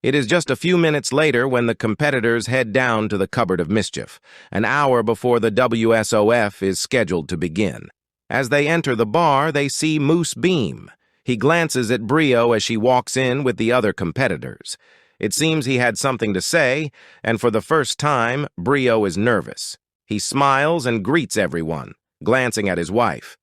It is just a few minutes later when the competitors head down to the Cupboard of Mischief, an hour before the WSOF is scheduled to begin. As they enter the bar, they see Moose Beam. He glances at Brio as she walks in with the other competitors. It seems he had something to say, and for the first time, Brio is nervous. He smiles and greets everyone, glancing at his wife.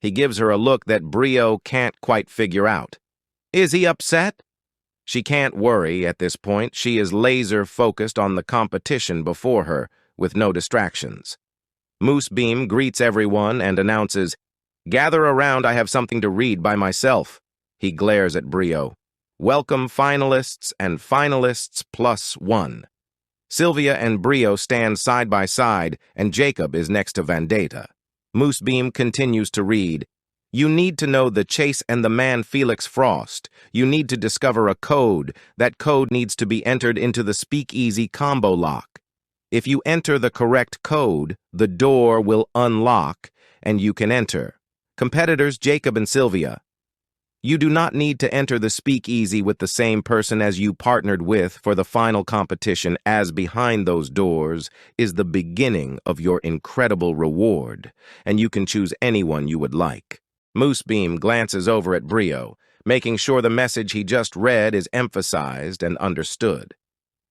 He gives her a look that Brio can't quite figure out. Is he upset? She can't worry at this point. She is laser-focused on the competition before her, with no distractions. Moosebeam greets everyone and announces, "Gather around, I have something to read by myself." He glares at Brio. "Welcome finalists and finalists +1. Sylvia and Brio stand side by side, and Jacob is next to Vendetta. Moosebeam continues to read, "You need to know the chase and the man Felix Frost. You need to discover a code. That code needs to be entered into the speakeasy combo lock. If you enter the correct code, the door will unlock, and you can enter. Competitors Jacob and Sylvia. You do not need to enter the speakeasy with the same person as you partnered with for the final competition, as behind those doors is the beginning of your incredible reward, and you can choose anyone you would like." Moosebeam glances over at Brio, making sure the message he just read is emphasized and understood.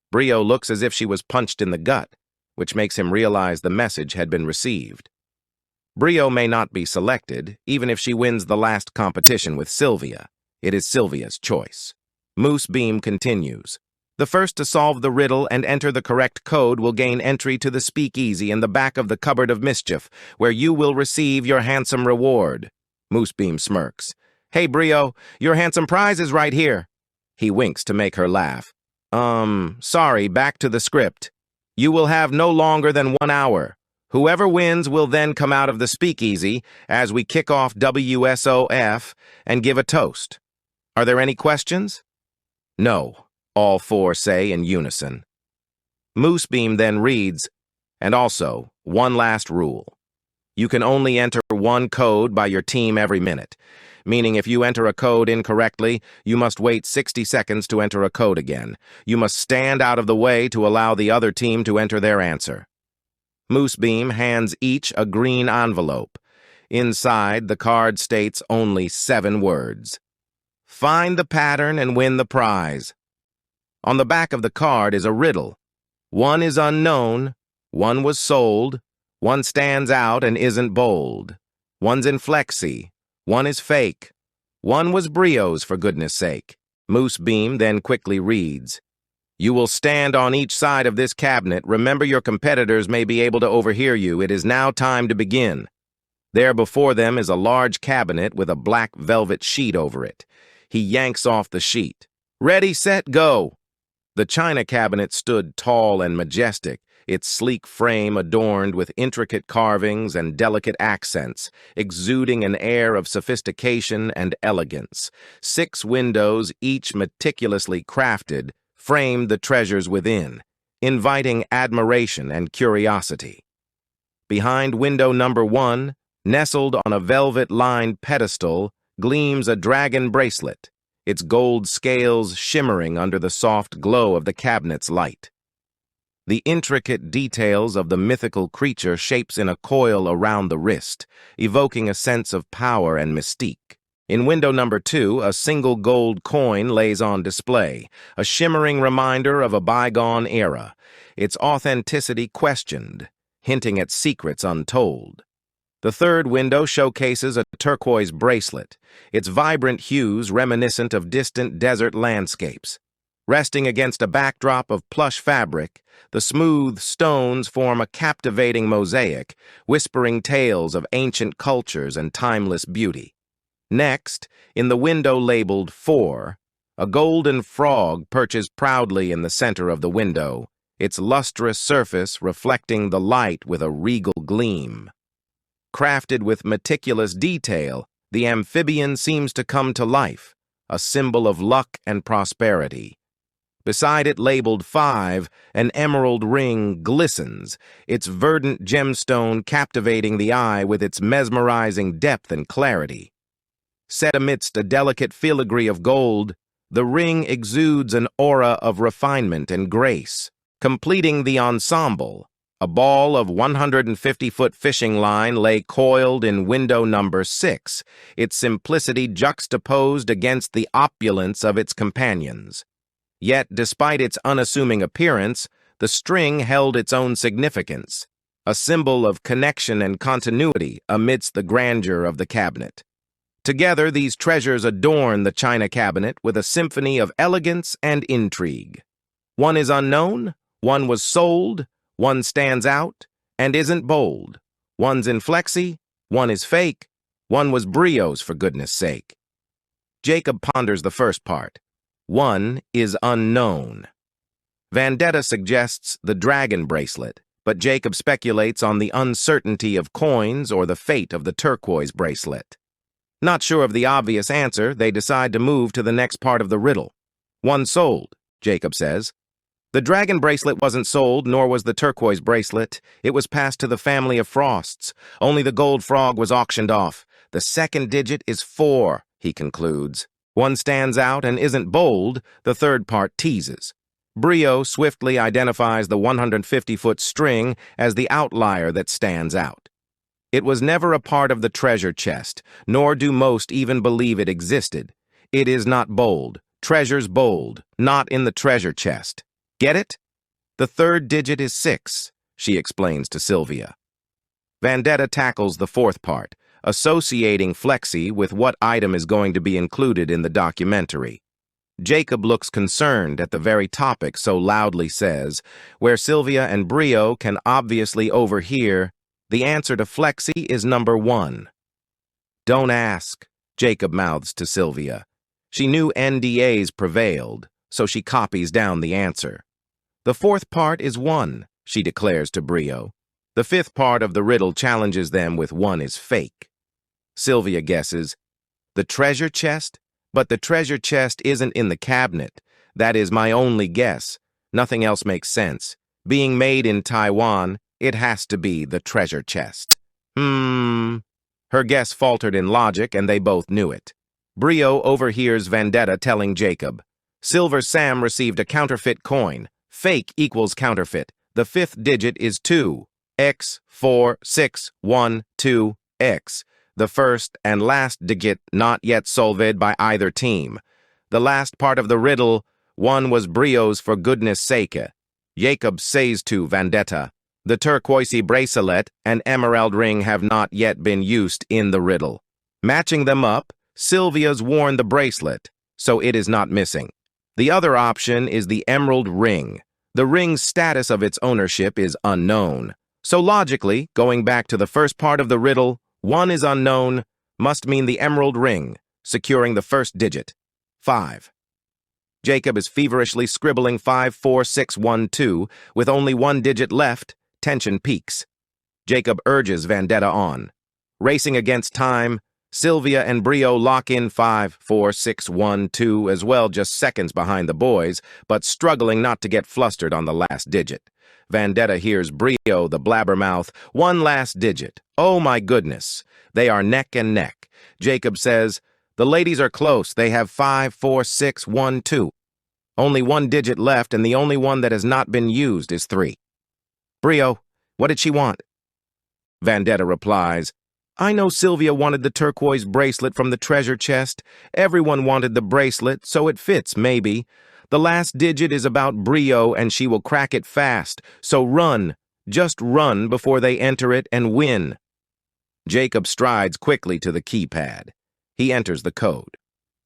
Brio looks as if she was punched in the gut, which makes him realize the message had been received. Brio may not be selected, even if she wins the last competition with Sylvia. It is Sylvia's choice. Moosebeam continues. "The first to solve the riddle and enter the correct code will gain entry to the speakeasy in the back of the Cupboard of Mischief, where you will receive your handsome reward." Moosebeam smirks. "Hey, Brio, your handsome prize is right here." He winks to make her laugh. Sorry, back to the script. You will have no longer than 1 hour. Whoever wins will then come out of the speakeasy as we kick off WSOF and give a toast. Are there any questions?" "No," all four say in unison. Moosebeam then reads, "And also, one last rule. You can only enter one code by your team every minute, meaning if you enter a code incorrectly, you must wait 60 seconds to enter a code again. You must stand out of the way to allow the other team to enter their answer." Moosebeam hands each a green envelope. Inside, the card states only 7 words. "Find the pattern and win the prize." On the back of the card is a riddle. One is unknown, one was sold, one stands out and isn't bold. One's in flexi, one is fake. One was Brio's, for goodness sake. Moosebeam then quickly reads, "You will stand on each side of this cabinet. Remember, your competitors may be able to overhear you. It is now time to begin." There before them is a large cabinet with a black velvet sheet over it. He yanks off the sheet. "Ready, set, go." The china cabinet stood tall and majestic, its sleek frame adorned with intricate carvings and delicate accents, exuding an air of sophistication and elegance. 6 windows, each meticulously crafted, framed the treasures within, inviting admiration and curiosity. Behind window number 1, nestled on a velvet-lined pedestal, gleams a dragon bracelet, its gold scales shimmering under the soft glow of the cabinet's light. The intricate details of the mythical creature shapes in a coil around the wrist, evoking a sense of power and mystique. In window number 2, a single gold coin lays on display, a shimmering reminder of a bygone era, its authenticity questioned, hinting at secrets untold. The third window showcases a turquoise bracelet, its vibrant hues reminiscent of distant desert landscapes. Resting against a backdrop of plush fabric, the smooth stones form a captivating mosaic, whispering tales of ancient cultures and timeless beauty. Next, in the window labeled 4, a golden frog perches proudly in the center of the window, its lustrous surface reflecting the light with a regal gleam. Crafted with meticulous detail, the amphibian seems to come to life, a symbol of luck and prosperity. Beside it, labeled 5, an emerald ring glistens, its verdant gemstone captivating the eye with its mesmerizing depth and clarity. Set amidst a delicate filigree of gold, The ring exudes an aura of refinement and grace. Completing the ensemble, a ball of 150-foot fishing line lay coiled in window number 6, its simplicity juxtaposed against the opulence of its companions. Yet, despite its unassuming appearance, the string held its own significance, a symbol of connection and continuity amidst the grandeur of the cabinet. Together, these treasures adorn the china cabinet with a symphony of elegance and intrigue. One is unknown, one was sold, one stands out and isn't bold. One's in flexi, one is fake, one was brio's for goodness sake. Jacob ponders the first part. One is unknown. Vendetta suggests the dragon bracelet, but Jacob speculates on the uncertainty of coins or the fate of the turquoise bracelet. Not sure of the obvious answer, they decide to move to the next part of the riddle. One sold, Jacob says. The dragon bracelet wasn't sold, nor was the turquoise bracelet. It was passed to the family of Frosts. Only the gold frog was auctioned off. The second digit is 4, he concludes. One stands out and isn't bold, the third part teases. Brio swiftly identifies the 150-foot string as the outlier that stands out. It was never a part of the treasure chest, nor do most even believe it existed. It is not bold. Treasure's bold, not in the treasure chest. Get it? The third digit is 6, she explains to Sylvia. Vendetta tackles the fourth part, associating flexi with what item is going to be included in the documentary. Jacob looks concerned at the very topic so loudly says, where Sylvia and Brio can obviously overhear, the answer to flexi is number 1. Don't ask, Jacob mouths to Sylvia. She knew NDAs prevailed, so she copies down the answer. The fourth part is 1, she declares to Brio. The fifth part of the riddle challenges them with 1 is fake. Sylvia guesses, the treasure chest? But the treasure chest isn't in the cabinet. That is my only guess. Nothing else makes sense. Being made in Taiwan, it has to be the treasure chest. Her guess faltered in logic, and they both knew it. Brio overhears Vendetta telling Jacob, Silver Sam received a counterfeit coin. Fake equals counterfeit. The fifth digit is 2. X, 4, 6, 1, 2, X. The first and last digit not yet solved by either team. The last part of the riddle, 1 was Brio's for goodness sake. Jacob says to Vendetta, the turquoise bracelet and emerald ring have not yet been used in the riddle. Matching them up, Sylvia's worn the bracelet, so it is not missing. The other option is the emerald ring. The ring's status of its ownership is unknown. So logically, going back to the first part of the riddle, 1 is unknown must mean the emerald ring, securing the first digit, 5. Jacob is feverishly scribbling 5, 4, 6, 1, 2, with only 1 digit left. Tension peaks. Jacob urges Vendetta on. Racing against time, Sylvia and Brio lock in 5, 4, 6, 1, 2 as well, just seconds behind the boys, but struggling not to get flustered on the last digit. Vendetta hears Brio, the blabbermouth, 1 last digit. Oh my goodness. They are neck and neck. Jacob says, the ladies are close. They have 5, 4, 6, 1, 2. Only 1 digit left, and the only one that has not been used is 3. Brio, what did she want? Vendetta replies, I know Sylvia wanted the turquoise bracelet from the treasure chest. Everyone wanted the bracelet, so it fits, maybe. The last digit is about Brio, and she will crack it fast. So run, just run before they enter it and win. Jacob strides quickly to the keypad. He enters the code.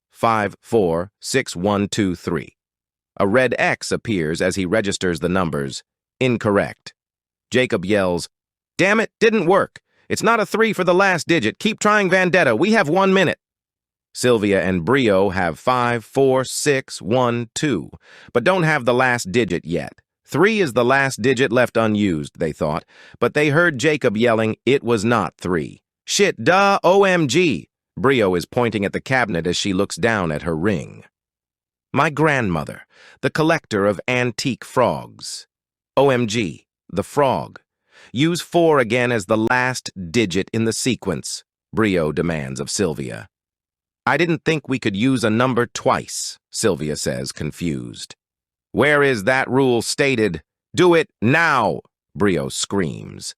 5, 4, 6, 1, 2, 3. A red X appears as he registers the numbers. Incorrect. Jacob yells, Damn it, didn't work. It's not a 3 for the last digit. Keep trying, Vendetta. We have 1 minute. Sylvia and Brio have 5, 4, 6, 1, 2, but don't have the last digit yet. 3 is the last digit left unused, they thought, but they heard Jacob yelling, it was not 3. Shit, duh, OMG. Brio is pointing at the cabinet as she looks down at her ring. My grandmother, the collector of antique frogs. OMG, the frog. Use 4 again as the last digit in the sequence, Brio demands of Sylvia. I didn't think we could use a number twice, Sylvia says, confused. Where is that rule stated? Do it now, Brio screams.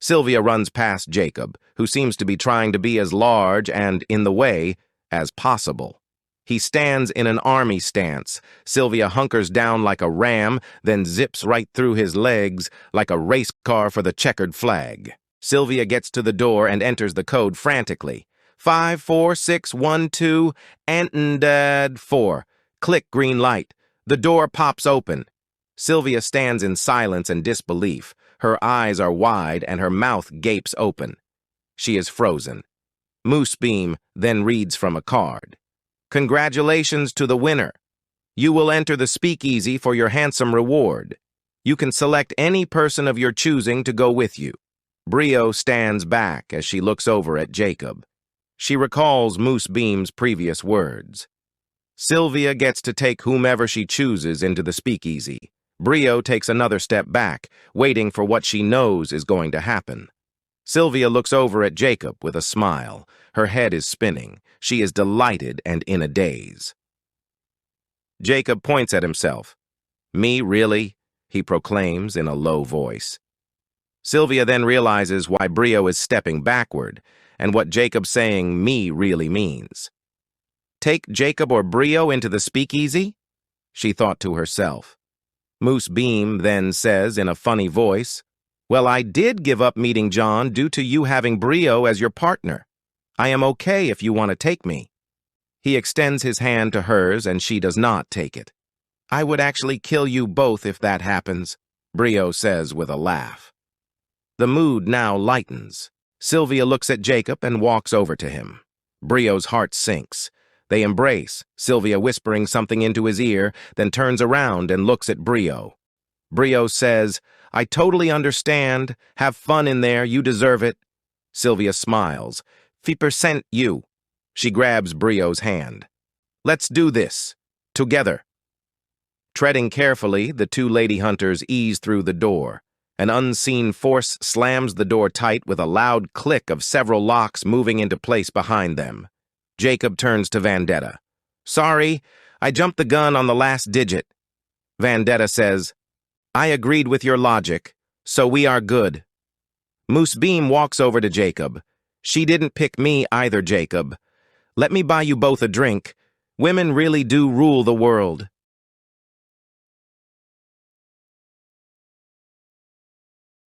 Sylvia runs past Jacob, who seems to be trying to be as large and in the way as possible. He stands in an army stance. Sylvia hunkers down like a ram, then zips right through his legs like a race car for the checkered flag. Sylvia gets to the door and enters the code frantically. 54612 and 4. Click green light. The door pops open. Sylvia stands in silence and disbelief. Her eyes are wide and her mouth gapes open. She is frozen. Moosebeam then reads from a card. Congratulations to the winner. You will enter the speakeasy for your handsome reward. You can select any person of your choosing to go with you. Brio stands back as she looks over at Jacob. She recalls Moosebeam's previous words. Sylvia gets to take whomever she chooses into the speakeasy. Brio takes another step back, waiting for what she knows is going to happen. Sylvia looks over at Jacob with a smile. Her head is spinning. She is delighted and in a daze. Jacob points at himself. Me, really? He proclaims in a low voice. Sylvia then realizes why Brio is stepping backward and what Jacob's saying me really means. Take Jacob or Brio into the speakeasy? She thought to herself. Moosebeam then says in a funny voice, Well, I did give up meeting John due to you having Brio as your partner. I am okay if you want to take me. He extends his hand to hers and she does not take it. I would actually kill you both if that happens, Brio says with a laugh. The mood now lightens. Sylvia looks at Jacob and walks over to him. Brio's heart sinks. They embrace, Sylvia whispering something into his ear, then turns around and looks at Brio. Brio says, I totally understand. Have fun in there. You deserve it. Sylvia smiles. 50% you. She grabs Brio's hand. Let's do this. Together. Treading carefully, the two lady hunters ease through the door. An unseen force slams the door tight with a loud click of several locks moving into place behind them. Jacob turns to Vendetta. Sorry, I jumped the gun on the last digit. Vendetta says, I agreed with your logic, so we are good. Moosebeam walks over to Jacob. She didn't pick me either, Jacob. Let me buy you both a drink. Women really do rule the world.